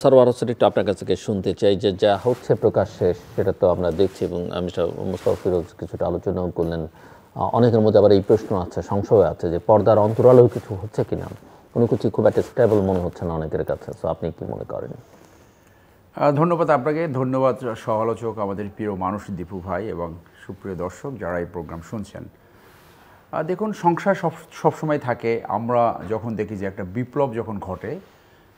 সরওয়ার হোসেন, একটু আপনার কাছ থেকে শুনতে চাই যে যা হচ্ছে প্রকাশ্যে সেটা তো আমরা দেখছি, এবং আমি মোস্তফা ফিরোজ কিছুটা আলোচনাও করলেন। অনেকের মধ্যে আবার এই প্রশ্ন আছে, সংশয় আছে যে পর্দার অন্তরালেও কিছু হচ্ছে কিনা, কোনো কিছু খুব একটা স্টেবল মনে হচ্ছে না অনেকের কাছে। সো আপনি কি মনে করেন? ধন্যবাদ আপনাকে, ধন্যবাদ সহ-আলোচক আমাদের প্রিয় মানুষ দীপু ভাই এবং সুপ্রিয় দর্শক যারা এই প্রোগ্রাম শুনছেন। দেখুন, সংশয় সবসময় থাকে। আমরা যখন দেখি যে একটা বিপ্লব যখন ঘটে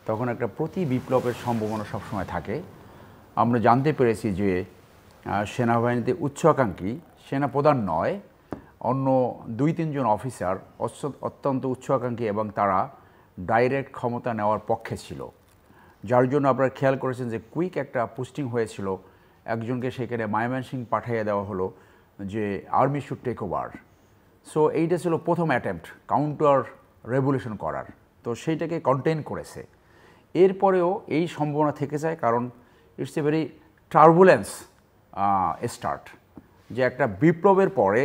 তখন একটা প্রতি বিপ্লবের সম্ভাবনা সবসময় থাকে। আমরা জানতে পেরেছি যে সেনাবাহিনীতে উচ্চাকাঙ্ক্ষী সেনাপ্রধান নয়, অন্য 2-3 জন অফিসার অত্যন্ত উচ্চাকাঙ্ক্ষী এবং তারা ডাইরেক্ট ক্ষমতা নেওয়ার পক্ষে ছিল, যার জন্য আপনারা খেয়াল করেছেন যে কুইক একটা পোস্টিং হয়েছিল, একজনকে সেখানে ময়মনসিংহ পাঠিয়ে দেওয়া হলো যে army should take over. So এইটা ছিল প্রথম অ্যাটেম্প্ট কাউন্টার রেভলিউশন করার, তো সেইটাকে কন্টেইন করেছে। এরপরেও এই সম্ভাবনা থেকে যায়, কারণ it's a very turbulence start, যে একটা বিপ্লবের পরে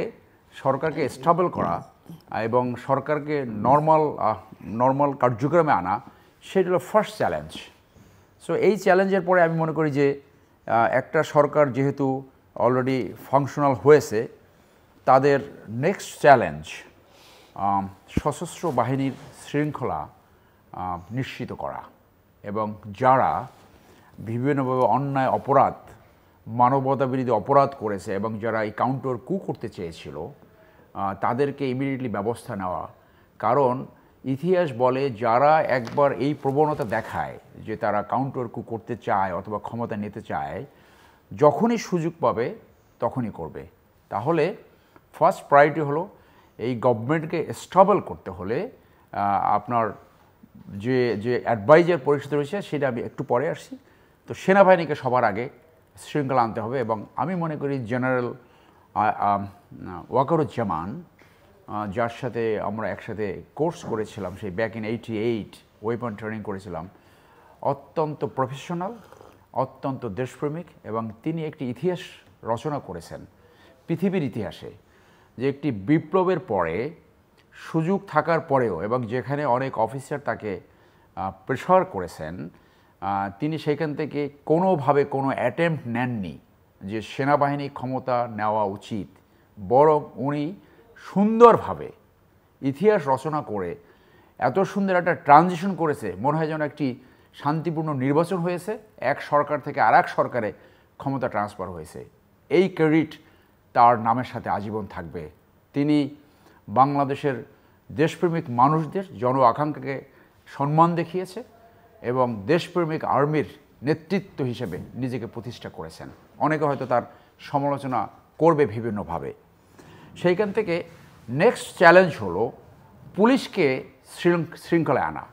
সরকারকে স্টেবল করা এবং সরকারকে নর্মাল কার্যক্রমে আনা, সেটা হলো ফার্স্ট চ্যালেঞ্জ। সো এই চ্যালেঞ্জের পরে আমি মনে করি যে একটা সরকার যেহেতু অলরেডি ফাংশনাল হয়েছে, তাদের নেক্সট চ্যালেঞ্জ সশস্ত্র বাহিনীর শৃঙ্খলা নিশ্চিত করা, এবং যারা বিভিন্নভাবে অন্যায় অপরাধ, মানবতাবিরোধী অপরাধ করেছে এবং যারা এই কাউন্টার কু করতে চেয়েছিল তাদেরকে ইমিডিয়েটলি ব্যবস্থা নেওয়া। কারণ ইতিহাস বলে যারা একবার এই প্রবণতা দেখায় যে তারা কাউন্টার কু করতে চায় অথবা ক্ষমতা নিতে চায়, যখনই সুযোগ পাবে তখনই করবে। তাহলে ফার্স্ট প্রায়োরিটি হলো এই গভর্নমেন্টকে স্টেবল করতে হলে আপনার যে যে অ্যাডভাইজার পরিষদ রয়েছে সেটা আমি একটু পরে আসছি। তো সেনাবাহিনীকে সবার আগে শৃঙ্খলা আনতে হবে, এবং আমি মনে করি জেনারেল ওয়াকারুজ্জামান, যার সাথে আমরা একসাথে কোর্স করেছিলাম সেই ব্যাক ইন 88, ওয়েপন ট্রেনিং করেছিলাম, অত্যন্ত প্রফেশনাল, অত্যন্ত দেশপ্রেমিক, এবং তিনি একটি ইতিহাস রচনা করেছেন পৃথিবীর ইতিহাসে, যে একটি বিপ্লবের পরে সুযোগ থাকার পরেও এবং যেখানে অনেক অফিসার তাকে প্রেশার করেছেন, তিনি সেখান থেকে কোনোভাবে কোনো অ্যাটেম্প্ট নেননি যে সেনাবাহিনী ক্ষমতা নেওয়া উচিত, বরং উনি সুন্দরভাবে ইতিহাস রচনা করে এত সুন্দর একটা ট্রানজিশন করেছে, মনে হয় যেন একটি শান্তিপূর্ণ নির্বাচন হয়েছে, এক সরকার থেকে আর এক সরকারে ক্ষমতা ট্রান্সফার হয়েছে। এই ক্রেডিট তার নামের সাথে আজীবন থাকবে। তিনি বাংলাদেশের দেশপ্রেমিক মানুষদের জন আকাঙ্ক্ষাকে সম্মান দেখিয়েছে এবং দেশপ্রেমিক আর্মির নেতৃত্ব হিসেবে নিজেকে প্রতিষ্ঠা করেছেন। অনেকে হয়তো তার সমালোচনা করবে বিভিন্নভাবে। সেইখান থেকে নেক্সট চ্যালেঞ্জ হলো পুলিশকে শৃঙ্খলায় আনা।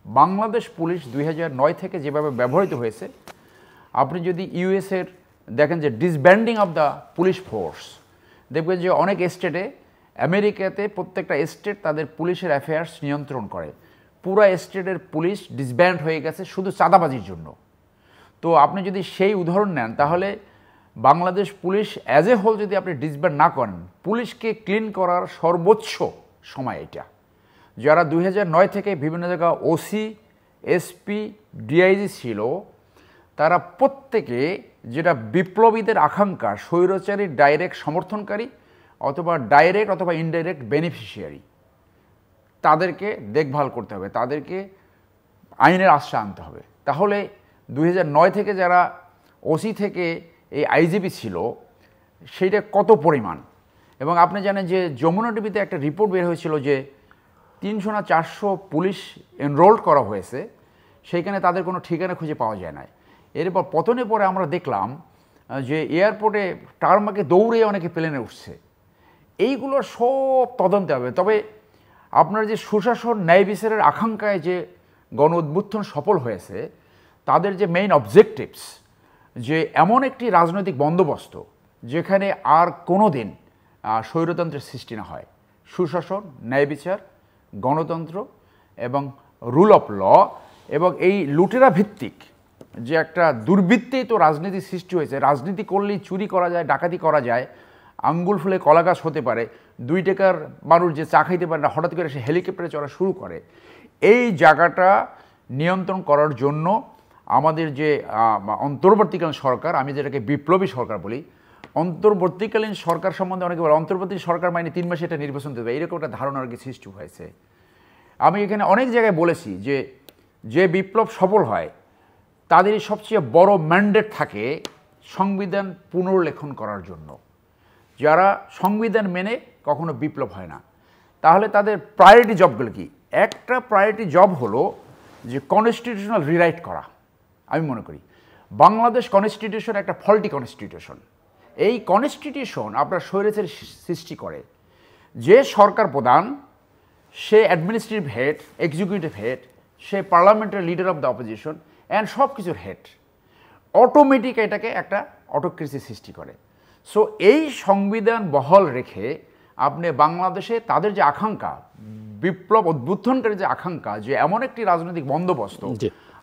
বাংলাদেশ পুলিশ 2009 থেকে যেভাবে ব্যবহৃত হয়েছে, আপনি যদি ইউএসের দেখেন যে ডিসব্যান্ডিং অফ দ্য পুলিশ ফোর্স, দেখবেন যে অনেক স্টেটে, আমেরিকাতে প্রত্যেকটা স্টেট তাদের পুলিশের অ্যাফেয়ার্স নিয়ন্ত্রণ করে, পুরা স্টেটের পুলিশ ডিসব্যান্ড হয়ে গেছে শুধু চাঁদাবাজির জন্য। তো আপনি যদি সেই উদাহরণ নেন, তাহলে Bangladesh police as a whole যদি আপনি ডিসব্যান্ড না করেন, পুলিশকে ক্লিন করার সর্বোচ্চ সময় এটা। যারা 2009 থেকে বিভিন্ন জায়গা ওসি, এসপি, ডিআইজি ছিল, তারা প্রত্যেকে যেটা বিপ্লবীদের আকাঙ্ক্ষা, স্বৈরাচারীর ডাইরেক্ট সমর্থনকারী অথবা ডাইরেক্ট অথবা ইনডাইরেক্ট বেনিফিশিয়ারি, তাদেরকে দেখভাল করতে হবে, তাদেরকে আইনের আশ্রয় আনতে হবে। তাহলে 2009 থেকে যারা ওসি থেকে এই আইজিপি ছিল, সেইটা কত পরিমাণ। এবং আপনি জানেন যে যমুনা টিভিতে একটা রিপোর্ট বের হয়েছিল যে 300 না 400 পুলিশ এনরোল্ড করা হয়েছে, সেইখানে তাদের কোনো ঠিকানা খুঁজে পাওয়া যায় না। এরপর পতনের পরে আমরা দেখলাম যে এয়ারপোর্টে টারমাকে দৌড়ে অনেকে প্লেনে উঠছে। এইগুলো সব তদন্তে হবে। তবে আপনার যে সুশাসন, ন্যায় বিচারের আকাঙ্ক্ষায় যে গণ উদ্বুত্থান সফল হয়েছে, তাদের যে মেইন অবজেক্টিভস, যে এমন একটি রাজনৈতিক বন্দোবস্ত যেখানে আর কোনো দিন স্বৈরতন্ত্রের সৃষ্টি না হয়, সুশাসন, ন্যায় বিচার, গণতন্ত্র এবং রুল অফ ল, এবং এই লুটেরা ভিত্তিক যে একটা দুর্বৃত্তেই তো রাজনীতি সৃষ্টি হয়েছে। রাজনীতি করলেই চুরি করা যায়, ডাকাতি করা যায়, আঙ্গুল ফুলে কলা গাছ হতে পারে, 2 টাকার মানুষ যে চা খাইতে পারে না হঠাৎ করে সে হেলিকপ্টারে চড়া শুরু করে। এই জায়গাটা নিয়ন্ত্রণ করার জন্য আমাদের যে অন্তর্বর্তীকালীন সরকার, আমি যেটাকে বিপ্লবী সরকার বলি, অন্তর্বর্তীকালীন সরকার সম্বন্ধে অনেকে বলে অন্তর্বর্তী সরকার মানে 3 মাসে এটা নির্বাচন দেবে, এরকম একটা ধারণা আর কি সৃষ্টি হয়েছে। আমি এখানে অনেক জায়গায় বলেছি যে যে বিপ্লব সফল হয় তাদেরই সবচেয়ে বড় ম্যান্ডেট থাকে সংবিধান পুনর্লেখন করার জন্য। যারা সংবিধান মেনে কখনো বিপ্লব হয় না, তাহলে তাদের প্রায়োরিটি জবগুলো কি? একটা প্রায়োরিটি জব হলো যে কনস্টিটিউশনাল রিরাইট করা। আমি মনে করি বাংলাদেশ কনস্টিটিউশন একটা ফল্টি কনস্টিটিউশন। এই কনস্টিটিউশন আপনার স্বৈরাচার সৃষ্টি করে। যে সরকার প্রধান সে অ্যাডমিনিস্ট্রেটিভ হেড, এক্সিকিউটিভ হেড, সে পার্লামেন্টের leader of the opposition and সব কিছুর হেড, অটোমেটিক এটাকে একটা অটোক্রেসি সৃষ্টি করে। সো এই সংবিধান বহাল রেখে আপনি বাংলাদেশে তাদের যে আকাঙ্ক্ষা, বিপ্লব উদ্বুদ্ধনকারী যে আকাঙ্ক্ষা, যে এমন একটি রাজনৈতিক বন্দোবস্ত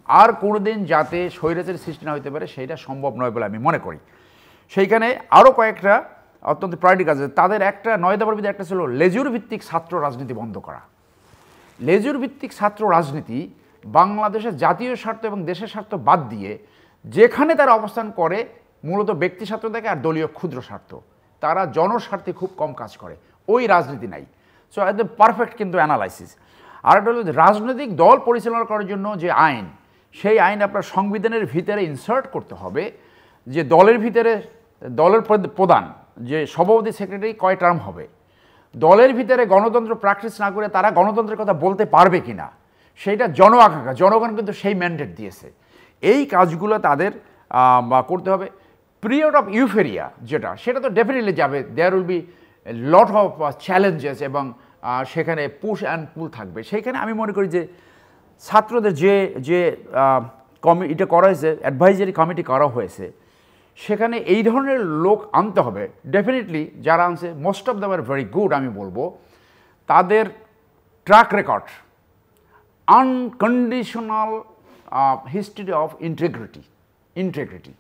আর কোনোদিন যাতে স্বৈরাচারের সৃষ্টি না হতে পারে, সেইটা সম্ভব নয় বলে আমি মনে করি। সেইখানে আরও কয়েকটা অত্যন্ত প্রায়োরিটি কাজ আছে। তাদের একটা 9 দফার ভিতরে একটা ছিল লেজুর ভিত্তিক ছাত্র রাজনীতি বন্ধ করা। লেজুর ভিত্তিক ছাত্র রাজনীতি বাংলাদেশের জাতীয় স্বার্থ এবং দেশের স্বার্থ বাদ দিয়ে যেখানে তারা অবস্থান করে মূলত ব্যক্তি স্বার্থ দেখে আর দলীয় ক্ষুদ্র স্বার্থ, তারা জনস্বার্থে খুব কম কাজ করে, ওই রাজনীতি নাই। সো একদম পারফেক্ট কিন্তু অ্যানালাইসিস। আর একটা হলো রাজনৈতিক দল পরিচালনা করার জন্য যে আইন, সেই আইন আপনার সংবিধানের ভিতরে ইনসার্ট করতে হবে যে দলের ভিতরে দলের প্রধান যে সভাপতি সেক্রেটারি কয় টার্ম হবে, দলের ভিতরে গণতন্ত্র প্র্যাকটিস না করে তারা গণতন্ত্রের কথা বলতে পারবে কি না, সেইটা জন আকাঙ্ক্ষা, জনগণ কিন্তু সেই ম্যান্ডেট দিয়েছে। এই কাজগুলো তাদের করতে হবে। পিরিয়ড অফ ইউফেরিয়া যেটা, সেটা তো ডেফিনেটলি যাবে, there will be lot of challenges এবং সেখানে পুশ অ্যান্ড পুল থাকবে। সেইখানে আমি মনে করি যে ছাত্রদের যে এটা করা হয়েছে, অ্যাডভাইজারি কমিটি করা হয়েছে, সেখানে এই ধরনের লোক আনতে হবে। ডেফিনেটলি যারা আনছে most of them are very good, আমি বলবো তাদের track record, unconditional history of integrity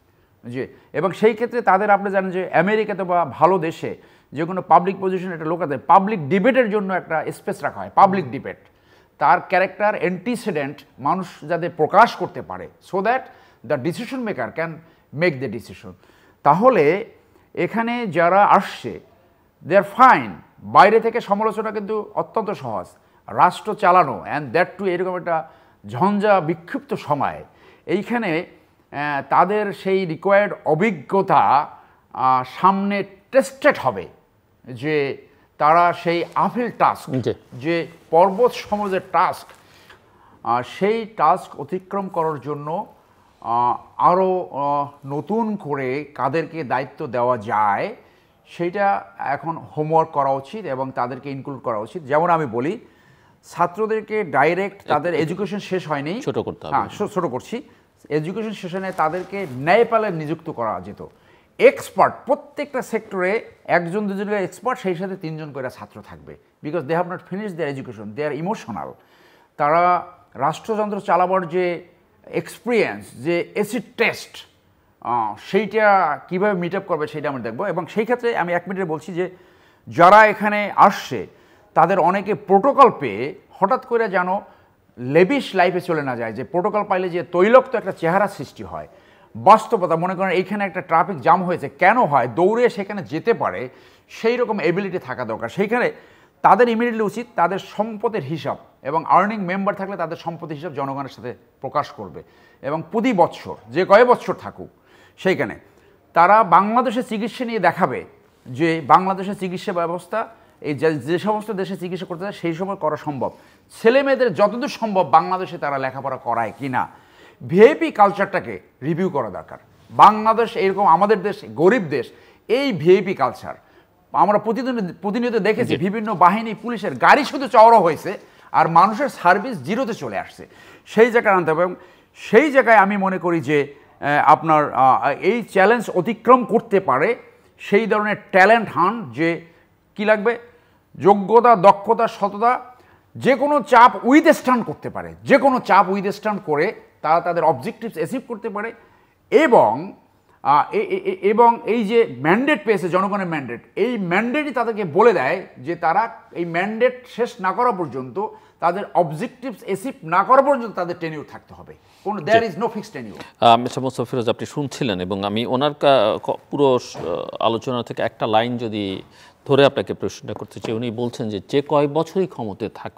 যে, এবং সেই ক্ষেত্রে তাদের আপনি জানেন যে আমেরিকাতে বা ভালো দেশে যে কোনো পাবলিক পজিশন একটা লোক আছে, পাবলিক ডিবেটের জন্য একটা স্পেস রাখা হয়, পাবলিক ডিবেট, তার ক্যারেক্টার অ্যান্টিসিডেন্ট মানুষ যাতে প্রকাশ করতে পারে, so that the decision maker can make the decision. তাহলে এখানে যারা আসছে দে আর ফাইন। বাইরে থেকে সমালোচনা কিন্তু অত্যন্ত সহজ, রাষ্ট্র চালানো অ্যান্ড দ্যাট টু এরকম একটা ঝঞ্ঝা বিক্ষিপ্ত সময়, এইখানে তাদের সেই রিকোয়ার্ড অভিজ্ঞতা সামনে টেস্টেড হবে যে তারা সেই আপিল টাস্ক, যে পর্বত সমাজের টাস্ক, সেই টাস্ক অতিক্রম করার জন্য আরও নতুন করে কাদেরকে দায়িত্ব দেওয়া যায় সেইটা এখন হোমওয়ার্ক করা উচিত এবং তাদেরকে ইনক্লুড করা উচিত। যেমন আমি বলি, ছাত্রদেরকে ডাইরেক্ট তাদের এডুকেশন শেষ হয়নি, ছোট করতে হবে, হ্যাঁ ছোট করছি, এডুকেশন শেষে তাদেরকে ন্যায়পালে নিযুক্ত করা যেত। এক্সপার্ট প্রত্যেকটা সেক্টরে 1-2 জন এক্সপার্ট, সেই সাথে 3 জন করে ছাত্র থাকবে, because they have not finish their education, they are emotional. তারা রাষ্ট্রযন্ত্র চালাবার যে এক্সপিরিয়েন্স, যে অ্যাসিড টেস্ট, সেইটা কীভাবে মিট আপ করবে সেইটা আমরা দেখবো। এবং সেই ক্ষেত্রে আমি 1 মিনিটে বলছি যে যারা এখানে আসছে তাদের অনেকে প্রোটোকল পেয়ে হঠাৎ করে যেন লেভিশ লাইফে চলে না যায়, যে প্রোটোকল পাইলে যে তৈলক্ত একটা চেহারা সৃষ্টি হয়। বাস্তবতা মনে করেন এইখানে একটা ট্রাফিক জাম হয়েছে, কেন হয়, দৌড়ে সেখানে যেতে পারে, সেই রকম এবিলিটি থাকা দরকার। সেইখানে তাদের ইমিডিয়েটলি উচিত তাদের সম্পদের হিসাব এবং আর্নিং মেম্বার থাকলে তাদের সম্পদের হিসাব জনগণের সাথে প্রকাশ করবে, এবং প্রতি বছর যে কয় বছর থাকুক সেইখানে তারা বাংলাদেশের চিকিৎসা নিয়ে দেখাবে যে বাংলাদেশের চিকিৎসা ব্যবস্থা এই যে সমস্ত দেশে চিকিৎসা করতে চায় সেই সময় করা সম্ভব। ছেলে মেয়েদের যতদূর সম্ভব বাংলাদেশে তারা লেখাপড়া করায় কি না, ভিআইপি কালচারটাকে রিভিউ করা দরকার। বাংলাদেশ এরকম আমাদের দেশ গরিব দেশ, এই ভিআইপি কালচার আমরা প্রতিনিয়ত দেখেছি, বিভিন্ন বাহিনী পুলিশের গাড়ি শুধু চওড়া হয়েছে আর মানুষের সার্ভিস জিরোতে চলে আসছে, সেই জায়গায় আনতে হবে। এবং সেই জায়গায় আমি মনে করি যে আপনার এই চ্যালেঞ্জ অতিক্রম করতে পারে সেই ধরনের ট্যালেন্ট হান, যে কি লাগবে, যোগ্যতা, দক্ষতা, সততা, যে কোনো চাপ উইথস্ট্যান্ড করতে পারে, যে কোনো চাপ উইথস্ট্যান্ড করে তারা তাদের অবজেক্টিভস অ্যাচিভ করতে পারে। এবং এই যে ম্যান্ডেট পেয়েছে জনগণের ম্যান্ডেট, এই ম্যান্ডেটই তাদেরকে বলে দেয় যে তারা এই ম্যান্ডেট শেষ না করা পর্যন্ত, তাদের অবজেক্টিভস অ্যাচিভ না করা পর্যন্ত তাদের টেনিউর থাকতে হবে। There is no fixed tenure. Mister Mostafa Feroz, আপনি শুনছিলেন এবং আমি ওনার পুরো আলোচনা থেকে একটা লাইন যদি ধরে আপনাকে প্রশ্নটা করতে চাই, উনি বলছেন যে যে কয় বছরই ক্ষমতায় থাকুক